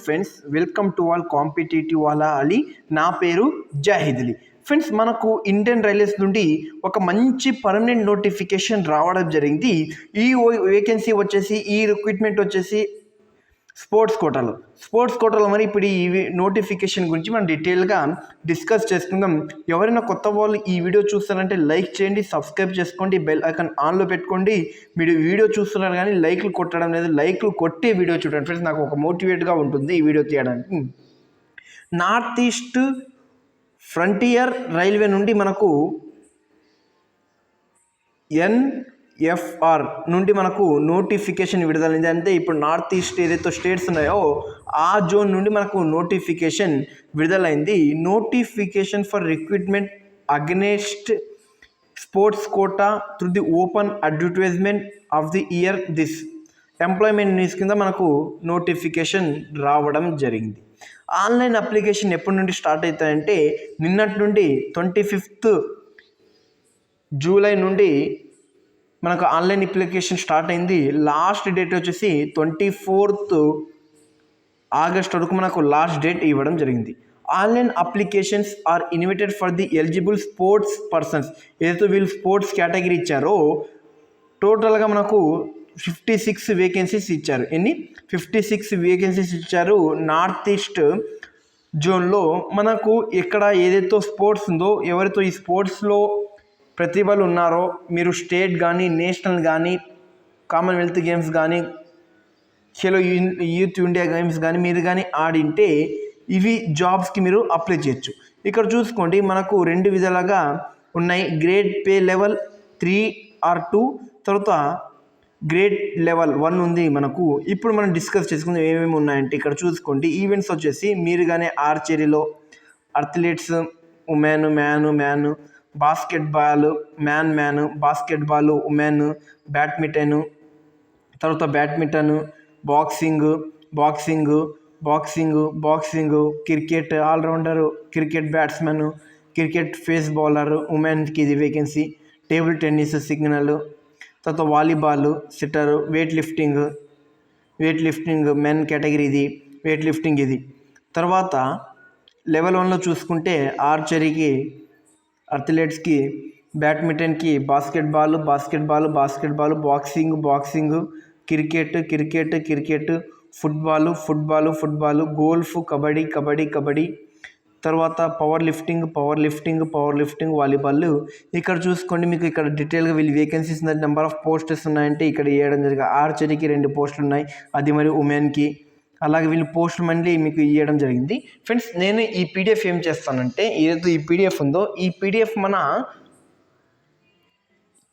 Friends welcome to all competitive Wala Ali. నా పేరు Zahid Ali. Friends మనకు ఇండియన్ రైల్వేస్ నుండి ఒక మంచి పర్మనెంట్ నోటిఫికేషన్ రావడం జరిగింది. ఈ వేకెన్సీ వచ్చేసి ఈ రిక్రూట్మెంట్ వచ్చేసి స్పోర్ట్స్ కోటాలో మరి ఇప్పుడు ఈ నోటిఫికేషన్ గురించి మనం డీటెయిల్గా డిస్కస్ చేసుకుందాం. ఎవరైనా కొత్త వాళ్ళు ఈ వీడియో చూస్తారంటే లైక్ చేయండి, సబ్స్క్రైబ్ చేసుకోండి, బెల్ ఐకాన్ ఆన్లో పెట్టుకోండి. మీరు వీడియో చూస్తున్నారు కానీ లైక్లు కొట్టడం లేదు, లైక్లు కొట్టే వీడియో చూడండి ఫ్రెండ్స్, నాకు ఒక మోటివేట్గా ఉంటుంది ఈ వీడియో తీయడానికి. నార్త్ ఈస్ట్ ఫ్రంటియర్ రైల్వే నుండి మనకు ఎన్ఎఫ్ఆర్ నుండి మనకు నోటిఫికేషన్ విడుదలైంది. అంటే ఇప్పుడు నార్త్ ఈస్ట్ ఏదైతే స్టేట్స్ ఉన్నాయో ఆ జోన్ నుండి మనకు నోటిఫికేషన్ విడుదలైంది. Notification for recruitment against sports quota through the open advertisement of the year this employment news కింద మనకు నోటిఫికేషన్ రావడం జరిగింది. ఆన్లైన్ అప్లికేషన్ ఎప్పటి నుండి స్టార్ట్ అవుతాయంటే నిన్నటి నుండి 25 జూలై నుండి మనకు ఆన్లైన్ అప్లికేషన్ స్టార్ట్ అయింది. లాస్ట్ డేట్ వచ్చేసి 24 ఆగస్ట్ వరకు మనకు లాస్ట్ డేట్ ఇవ్వడం జరిగింది. Online applications are invited for the eligible sports persons. ఏదైతే వీళ్ళు స్పోర్ట్స్ కేటగిరీ ఇచ్చారో టోటల్గా మనకు 56 వేకెన్సీస్ ఇచ్చారు. 56 వేకెన్సీస్ ఇచ్చారు. నార్త్ ఈస్ట్ జోన్లో మనకు ఇక్కడ ఏదైతే స్పోర్ట్స్ ఉందో, ఎవరితో ఈ స్పోర్ట్స్లో ప్రతిభలు ఉన్నారో, మీరు స్టేట్ కానీ నేషనల్ కానీ కామన్వెల్త్ గేమ్స్ కానీ ఖేలో యూత్ ఇండియా గేమ్స్ కానీ మీరు కానీ ఆడింటే ఇవి జాబ్స్కి మీరు అప్లై చేయొచ్చు. ఇక్కడ చూసుకోండి మనకు 2 విధాలుగా ఉన్నాయి. గ్రేడ్ పే లెవెల్ 3 ఆర్ 2, తర్వాత గ్రేడ్ లెవెల్ 1 ఉంది మనకు. ఇప్పుడు మనం డిస్కస్ చేసుకుందాం ఏమేమి ఉన్నాయంటే ఇక్కడ చూసుకోండి. ఈవెంట్స్ వచ్చేసి మీరు కానీ ఆర్చరీలో athletes man, basketball man, basketball women, badminton, తర్వాత badminton, boxing, cricket allrounder, cricket batsmen, cricket pace bowler ఉమెన్కి ఇది వేకెన్సీ, టేబుల్ టెన్నిస్ సిగ్నల్, తర్వాత volleyball sitter, weightlifting men category ఇది, వెయిట్ లిఫ్టింగ్ ఇది. తర్వాత లెవెల్ 1లో చూసుకుంటే ఆర్చరీకి అథ్లెట్స్కి, బ్యాడ్మింటన్కి basketball, boxing, cricket, football, golf, kabaddi, తర్వాత పవర్ లిఫ్టింగ్, వాలీబాల్. ఇక్కడ చూసుకోండి మీకు ఇక్కడ డీటెయిల్గా వీళ్ళు వేకెన్సీస్ ఉన్నాయి. నెంబర్ ఆఫ్ పోస్టర్స్ ఉన్నాయంటే ఇక్కడ ఇవ్వడం జరిగింది. ఆర్చరీకి 2 పోస్టులు ఉన్నాయి, అది మరి ఉమెన్కి. అలాగే వీళ్ళు పోస్టులు మళ్ళీ మీకు ఇవ్వడం జరిగింది. ఫ్రెండ్స్ నేను ఈ పీడిఎఫ్ ఏం చేస్తానంటే ఏదైతే ఈ పీడిఎఫ్ ఉందో ఈ పీడిఎఫ్ మన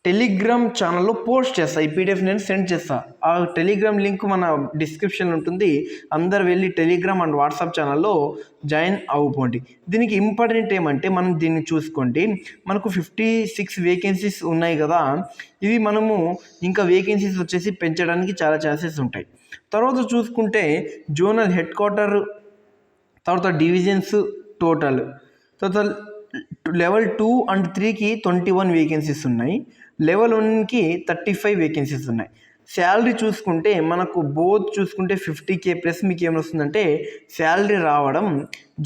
టెలిగ్రామ్ ఛానల్లో పోస్ట్ చేస్తాను. ఈ పీడిఎఫ్ నేను సెండ్ చేస్తాను. ఆ టెలిగ్రామ్ లింక్ మన డిస్క్రిప్షన్లో ఉంటుంది. అందరు వెళ్ళి టెలిగ్రామ్ అండ్ వాట్సాప్ ఛానల్లో జాయిన్ అవ్వండి. దీనికి ఇంపార్టెంట్ ఏమంటే మనం దీన్ని చూసుకోండి, మనకు 56 వేకెన్సీస్ ఉన్నాయి కదా, ఇవి మనము ఇంకా వేకెన్సీస్ వచ్చేసి పెంచడానికి చాలా ఛాన్సెస్ ఉంటాయి. తర్వాత చూసుకుంటే జోనల్ హెడ్ క్వార్టర్, తర్వాత డివిజన్స్ టోటల్, తర్వాత లెవెల్ 2 అండ్ 3కి 21 వేకెన్సీస్ ఉన్నాయి, లెవెల్ 1కి 35 వేకెన్సీస్ ఉన్నాయి. శాలరీ చూసుకుంటే మనకు బోత్ చూసుకుంటే 50K ప్లస్ మీకు ఏమొస్తుందంటే శాలరీ రావడం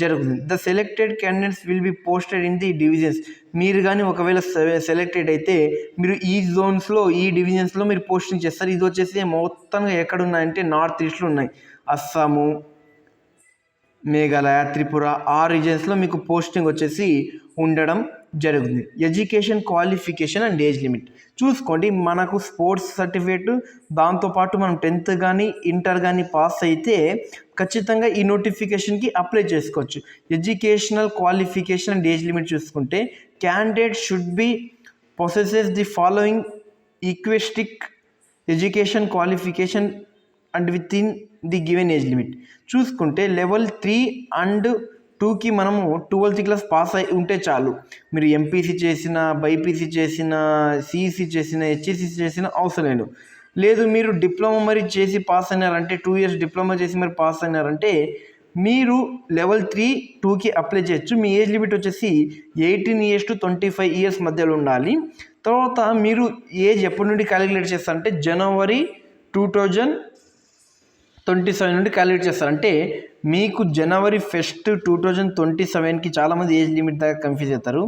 జరుగుతుంది. The selected candidates will be posted in the divisions. మీరు కానీ ఒకవేళ సెలెక్టెడ్ అయితే మీరు ఈ జోన్స్లో ఈ డివిజన్స్లో మీరు పోస్టింగ్ చేస్తారు. ఇది వచ్చేసి మొత్తంగా ఎక్కడున్నాయంటే నార్త్ ఈస్ట్లో ఉన్నాయి. అస్సాము, మేఘాలయ, త్రిపుర, ఆ రీజన్స్లో మీకు పోస్టింగ్ వచ్చేసి ఉండడం జరుగుతుంది. Education qualification and age limit చూసుకోండి. మనకు స్పోర్ట్స్ సర్టిఫికేట్, దాంతోపాటు మనం 10th కానీ ఇంటర్ కానీ పాస్ అయితే ఖచ్చితంగా ఈ నోటిఫికేషన్కి అప్లై చేసుకోవచ్చు. Educational qualification and age limit చూసుకుంటే candidate should be possesses the following requisite education qualification and within the given age limit. చూసుకుంటే లెవెల్ 3 అండ్ 2కి మనము 12th క్లాస్ పాస్ అయి ఉంటే చాలు. మీరు ఎంపీసీ చేసిన, బైపీసీ చేసిన, సిఈసీ చేసిన, హెచ్ఈసీ చేసిన అవసరం లేదు. మీరు డిప్లొమా మరి చేసి పాస్ అయినారంటే 2 years డిప్లొమా చేసి మరి పాస్ అయినారంటే మీరు లెవెల్ 3, 2కి అప్లై చేయొచ్చు. మీ ఏజ్ లిమిట్ వచ్చేసి 18 years to 25 years మధ్యలో ఉండాలి. తర్వాత మీరు ఏజ్ ఎప్పటి నుండి క్యాలిక్యులేట్ చేస్తారంటే జనవరి 2027 నుండి క్యాలిక్యులేట్ చేస్తారు. అంటే మీకు జనవరి 1 2027కి చాలామంది ఏజ్ లిమిట్ దాకా కన్ఫ్యూజ్ అవుతారు.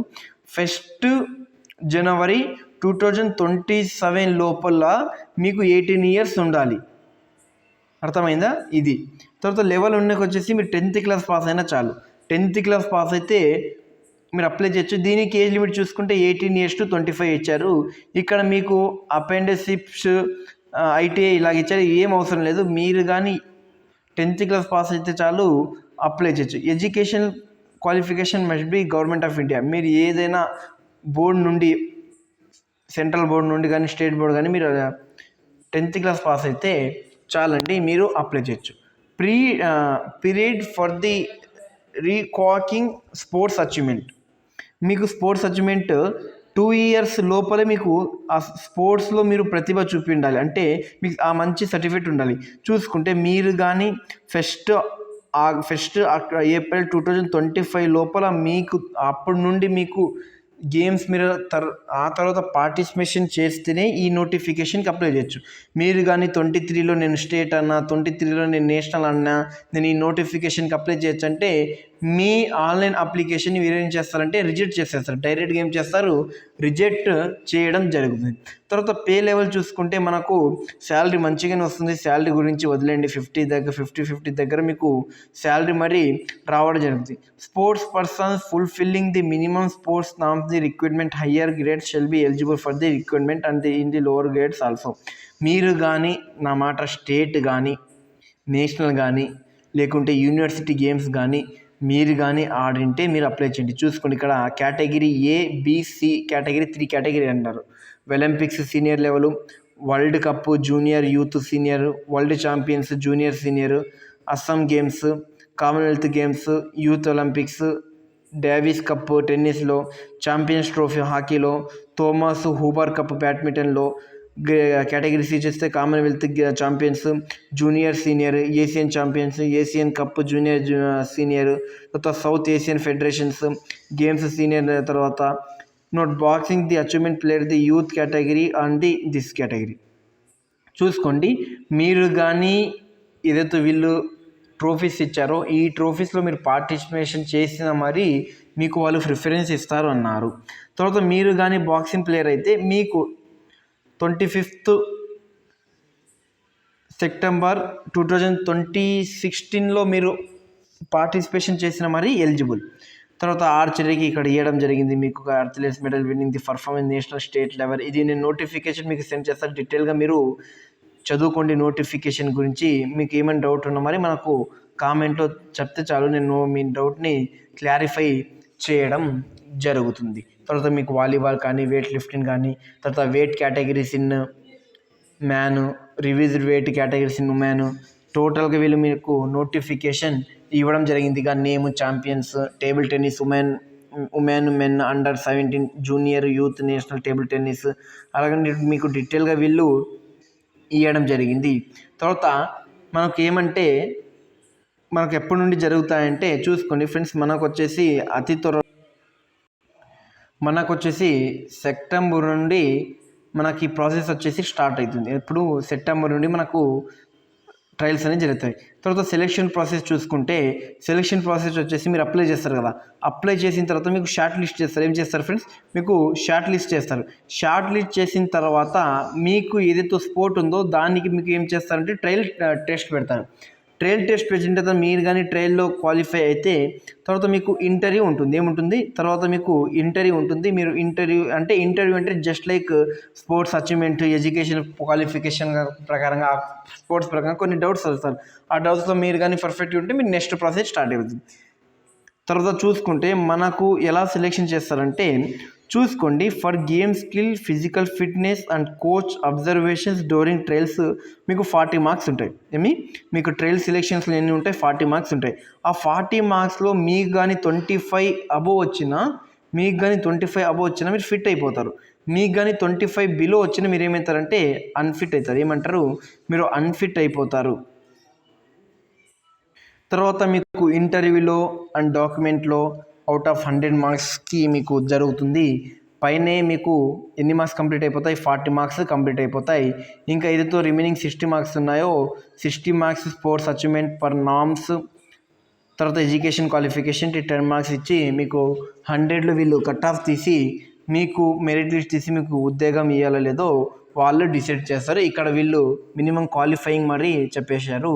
1 జనవరి 2027 లోపల మీకు 18 ఇయర్స్ ఉండాలి. అర్థమైందా? ఇది. తర్వాత లెవెల్ 1కి వచ్చేసి మీరు 10th క్లాస్ పాస్ అయినా చాలు. 10th క్లాస్ పాస్ అయితే మీరు అప్లై చేయొచ్చు. దీనికి ఏజ్ లిమిట్ చూసుకుంటే 18 years to 25 ఇచ్చారు. ఇక్కడ మీకు అపెండిసిప్స్, ITI ఇలాగ ఇచ్చారు. ఏం అవసరం లేదు. మీరు కానీ 10th క్లాస్ పాస్ అయితే చాలు, అప్లై చేయొచ్చు. Education qualification must be government of India. మీరు ఏదైనా బోర్డు నుండి, సెంట్రల్ బోర్డు నుండి కానీ స్టేట్ బోర్డు కానీ మీరు 10th క్లాస్ పాస్ అయితే చాలండి, మీరు అప్లై చేయొచ్చు. Period for the reckoning sports achievement. మీకు స్పోర్ట్స్ అచీవ్మెంట్ 2 years లోపలే మీకు ఆ స్పోర్ట్స్లో మీరు ప్రతిభ చూపి ఉండాలి. అంటే మీకు ఆ మంచి సర్టిఫికేట్ ఉండాలి. చూసుకుంటే మీరు కానీ ఫస్ట్ ఏప్రిల్ 2025 లోపల మీకు అప్పటి నుండి మీకు గేమ్స్ మీరు ఆ తర్వాత పార్టిసిపేషన్ చేస్తేనే ఈ నోటిఫికేషన్కి అప్లై చేయొచ్చు. మీరు కానీ 23లో నేను స్టేట్ అన్నా, 23లో నేను నేషనల్ అన్నా, నేను ఈ నోటిఫికేషన్కి అప్లై చేయొచ్చు అంటే మీ ఆన్లైన్ అప్లికేషన్ మీరు ఏం చేస్తారంటే రిజెక్ట్ చేసేస్తారు. డైరెక్ట్గా ఏం చేస్తారు, రిజెక్ట్ చేయడం జరుగుతుంది. తర్వాత పే లెవెల్ చూసుకుంటే మనకు శాలరీ మంచిగానే వస్తుంది. శాలరీ గురించి వదిలేండి, 50 దగ్గర మీకు శాలరీ మరి రావడం జరుగుతుంది. Sports persons fulfilling the minimum sports norms the requirement higher grades shall be eligible for the requirement and in the lower grades also. మీరు కానీ నా మాట స్టేట్ కానీ, నేషనల్ కానీ, లేకుంటే యూనివర్సిటీ గేమ్స్ కానీ మీరు కానీ ఆడింటే మీరు అప్లై చేయండి. చూసుకోండి, ఇక్కడ కేటగిరీ ABC కేటగిరీ 3 కేటగిరీ అంటారు. Olympics senior level, World Cup junior, youth senior, world champions junior senior, Asian Games, Commonwealth Games, Youth Olympics, Davis Cup టెన్నిస్లో, ఛాంపియన్స్ ట్రోఫీ హాకీలో, థోమస్ హూబర్ కప్ బ్యాడ్మింటన్లో, కేటగిరీ సి చేస్తే Commonwealth champions, junior senior, Asian champions, Asian Cup junior senior, తర్వాత South Asian Federation Games senior, తర్వాత note boxing the achievement player the youth category and this category. చూసుకోండి, మీరు కానీ ఏదైతే వీళ్ళు trophies ఇచ్చారో ఈ ట్రోఫీస్లో మీరు పార్టిసిపేషన్ చేసిన మరి మీకు వాళ్ళు ప్రిఫరెన్స్ ఇస్తారు అన్నారు. తర్వాత మీరు కానీ బాక్సింగ్ ప్లేయర్ అయితే మీకు 25th సెప్టెంబర్ 2016లో మీరు పార్టిసిపేషన్ చేసిన మరి ఎలిజిబుల్. తర్వాత ఆర్చరీకి ఇక్కడ ఇవ్వడం జరిగింది మీకు athletes medal winnowing the performance national state level. ఇది నేను నోటిఫికేషన్ మీకు సెండ్ చేస్తాను. డీటెయిల్గా మీరు చదువుకోండి నోటిఫికేషన్ గురించి. మీకు ఏమైనా డౌట్ ఉన్నా మరి మనకు కామెంట్లో చెప్తే చాలు, నేను మీ డౌట్ని క్లారిఫై చేయడం జరుగుతుంది. తర్వాత మీకు వాలీబాల్ కానీ, వెయిట్ లిఫ్టింగ్ కానీ, తర్వాత weight categories in man, revised weight categories in women, టోటల్గా వీళ్ళు మీకు నోటిఫికేషన్ ఇవ్వడం జరిగింది. ఇక name, champions, table tennis women, men, under 17, junior, youth, national table tennis, అలాగే మీకు డీటెయిల్గా వీళ్ళు ఇవ్వడం జరిగింది. తర్వాత మనకు ఏమంటే మనకు ఎప్పటి నుండి జరుగుతాయంటే చూసుకోండి ఫ్రెండ్స్, మనకు వచ్చేసి సెప్టెంబర్ నుండి మనకి ప్రాసెస్ వచ్చేసి స్టార్ట్ అవుతుంది. ఎప్పుడు సెప్టెంబర్ నుండి మనకు ట్రయల్స్ అనేవి జరుగుతాయి. తర్వాత సెలెక్షన్ ప్రాసెస్ చూసుకుంటే సెలెక్షన్ ప్రాసెస్ వచ్చేసి మీరు అప్లై చేస్తారు కదా, అప్లై చేసిన తర్వాత మీకు షార్ట్ లిస్ట్ చేస్తారు. ఏం చేస్తారు ఫ్రెండ్స్, మీకు షార్ట్ లిస్ట్ చేస్తారు. షార్ట్ లిస్ట్ చేసిన తర్వాత మీకు ఏదైతే స్పోర్ట్ ఉందో దానికి మీకు ఏం చేస్తారంటే ట్రయల్ టెస్ట్ పెడతారు. ట్రయల్ టెస్ట్ పెట్టిన తర్వాత మీరు కానీ ట్రయల్లో క్వాలిఫై అయితే తర్వాత మీకు ఇంటర్వ్యూ ఉంటుంది. ఏముంటుంది, తర్వాత మీకు ఇంటర్వ్యూ ఉంటుంది. మీరు ఇంటర్వ్యూ అంటే just like sports achievement, education qualification ప్రకారంగా స్పోర్ట్స్ ప్రకారంగా కొన్ని డౌట్స్ వస్తారు. ఆ డౌట్స్లో మీరు కానీ పర్ఫెక్ట్గా ఉంటే మీరు నెక్స్ట్ ప్రాసెస్ స్టార్ట్ అవుతుంది. తర్వాత చూసుకుంటే మనకు ఎలా సెలెక్షన్ చేస్తారంటే చూసుకోండి, for game skill, physical fitness and coach observations during trials మీకు 40 మార్క్స్ ఉంటాయి. మీకు ట్రయల్ సెలెక్షన్స్లో ఎన్ని ఉంటాయి, 40 మార్క్స్ ఉంటాయి. ఆ 40 మార్క్స్లో మీకు కానీ 25 అబోవ్ వచ్చినా మీరు ఫిట్ అయిపోతారు. మీకు కానీ 25 బిలో వచ్చినా మీరు ఏమవుతారంటే అన్ఫిట్ అవుతారు. ఏమంటారు, మీరు అన్ఫిట్ అయిపోతారు. తర్వాత మీకు ఇంటర్వ్యూలో అండ్ డాక్యుమెంట్లో అవుట్ ఆఫ్ 100 మార్క్స్కి మీకు జరుగుతుంది. పైనే మీకు ఎన్ని మార్క్స్ కంప్లీట్ అయిపోతాయి, 40 మార్క్స్ కంప్లీట్ అయిపోతాయి. ఇంకా ఏదైతే రిమైనింగ్ 60 మార్క్స్ ఉన్నాయో 60 marks sports achievement per norms తర్వాత ఎడ్యుకేషన్ క్వాలిఫికేషన్ 10 మార్క్స్ ఇచ్చి మీకు 100లో వీళ్ళు కట్ ఆఫ్ తీసి మీకు మెరిట్ లిస్ట్ తీసి మీకు ఉద్యోగం ఇవ్వాలో లేదో వాళ్ళు డిసైడ్ చేస్తారు. ఇక్కడ వీళ్ళు మినిమం క్వాలిఫైయింగ్ మరి చెప్పేశారు.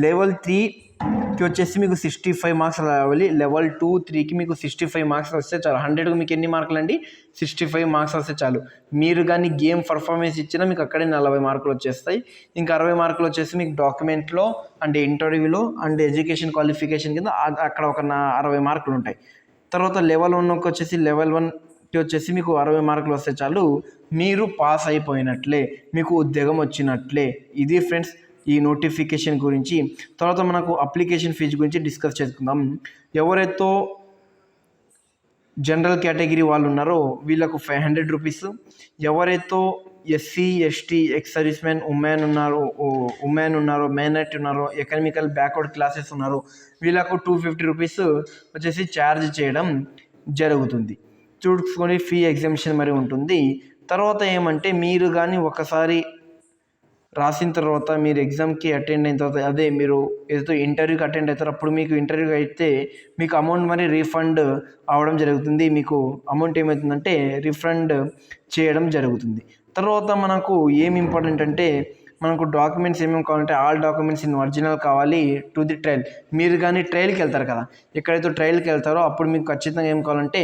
లెవెల్ 3కి వచ్చేసి మీకు 65 మార్క్స్ రావాలి. లెవెల్ 2, 3కి మీకు 65 మార్క్స్ వస్తే చాలు. 100కు మీకు ఎన్ని మార్కులు అండి? 65 మార్క్స్ వస్తే చాలు. మీరు కానీ గేమ్ పర్ఫార్మెన్స్ ఇచ్చినా మీకు అక్కడే 40 మార్కులు వచ్చేస్తాయి. ఇంకా 60 మార్కులు వచ్చేసి మీకు డాక్యుమెంట్లో అండ్ ఇంటర్వ్యూలో అండ్ ఎడ్యుకేషన్ క్వాలిఫికేషన్ కింద అక్కడ ఒక 60 మార్కులు ఉంటాయి. తర్వాత లెవెల్ 1కి వచ్చేసి లెవెల్ 1కి వచ్చేసి మీకు 60 మార్కులు వస్తే చాలు, మీరు పాస్ అయిపోయినట్లే, మీకు ఉద్యోగం వచ్చినట్లే. ఇది ఫ్రెండ్స్ ఈ నోటిఫికేషన్ గురించి. తర్వాత మనకు అప్లికేషన్ ఫీజు గురించి డిస్కస్ చేసుకుందాం. ఎవరైతే జనరల్ కేటగిరీ వాళ్ళు ఉన్నారో వీళ్ళకు 500 రూపీస్. ఎవరైతే SC, ST, ex service man, women ఉన్నారో, మైనారిటీ ఉన్నారో, ఎకనామికల్ బ్యాక్వర్డ్ క్లాసెస్ ఉన్నారో వీళ్ళకు 250 రూపీస్ వచ్చేసి ఛార్జ్ చేయడం జరుగుతుంది. చూసుకొని ఫీ ఎగ్జామ్షన్ మరి ఉంటుంది. తర్వాత ఏమంటే మీరు కానీ ఒకసారి రాసిన తర్వాత మీరు ఎగ్జామ్కి అటెండ్ అయిన తర్వాత అదే మీరు ఏదో ఇంటర్వ్యూకి అటెండ్ అవుతారు, అప్పుడు మీకు ఇంటర్వ్యూ అయితే మీకు అమౌంట్ మరి రీఫండ్ అవ్వడం జరుగుతుంది. మీకు అమౌంట్ ఏమవుతుందంటే రీఫండ్ చేయడం జరుగుతుంది. తర్వాత మనకు ఏం ఇంపార్టెంట్ అంటే మనకు డాక్యుమెంట్స్ ఏమేమి కావాలంటే ఆల్ డాక్యుమెంట్స్ ఇన్ ఒరిజినల్ కావాలి టు ది ట్రయల్. మీరు కానీ ట్రయల్కి వెళ్తారు కదా, ఎక్కడైతే ట్రయల్కి వెళ్తారో అప్పుడు మీకు ఖచ్చితంగా ఏం కావాలంటే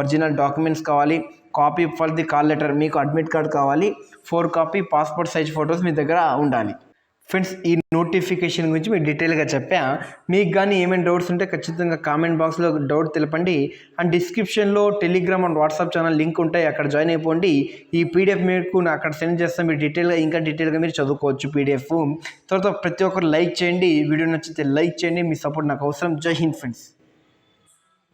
ఒరిజినల్ డాక్యుమెంట్స్ కావాలి. Copy for the call letter, మీకు అడ్మిట్ కార్డ్ కావాలి. 4 కాపీ పాస్పోర్ట్ సైజ్ ఫొటోస్ మీ దగ్గర ఉండాలి. ఫ్రెండ్స్ ఈ నోటిఫికేషన్ గురించి మీకు డీటెయిల్గా చెప్పా. మీకు కానీ ఏమైనా డౌట్స్ ఉంటే ఖచ్చితంగా కామెంట్ బాక్స్లో డౌట్ తెలపండి. అండ్ డిస్క్రిప్షన్లో Telegram and WhatsApp channel link ఉంటాయి, అక్కడ జాయిన్ అయిపోండి. ఈ పీడిఎఫ్ మీకు అక్కడ సెండ్ చేస్తాం, మీరు ఇంకా డీటెయిల్గా మీరు చదువుకోవచ్చు పీడిఎఫ్. తర్వాత ప్రతి ఒక్కరు లైక్ చేయండి, వీడియో నచ్చితే లైక్ చేయండి, మీ సపోర్ట్ నాకు అవసరం. జై హింద్ ఫ్రెండ్స్.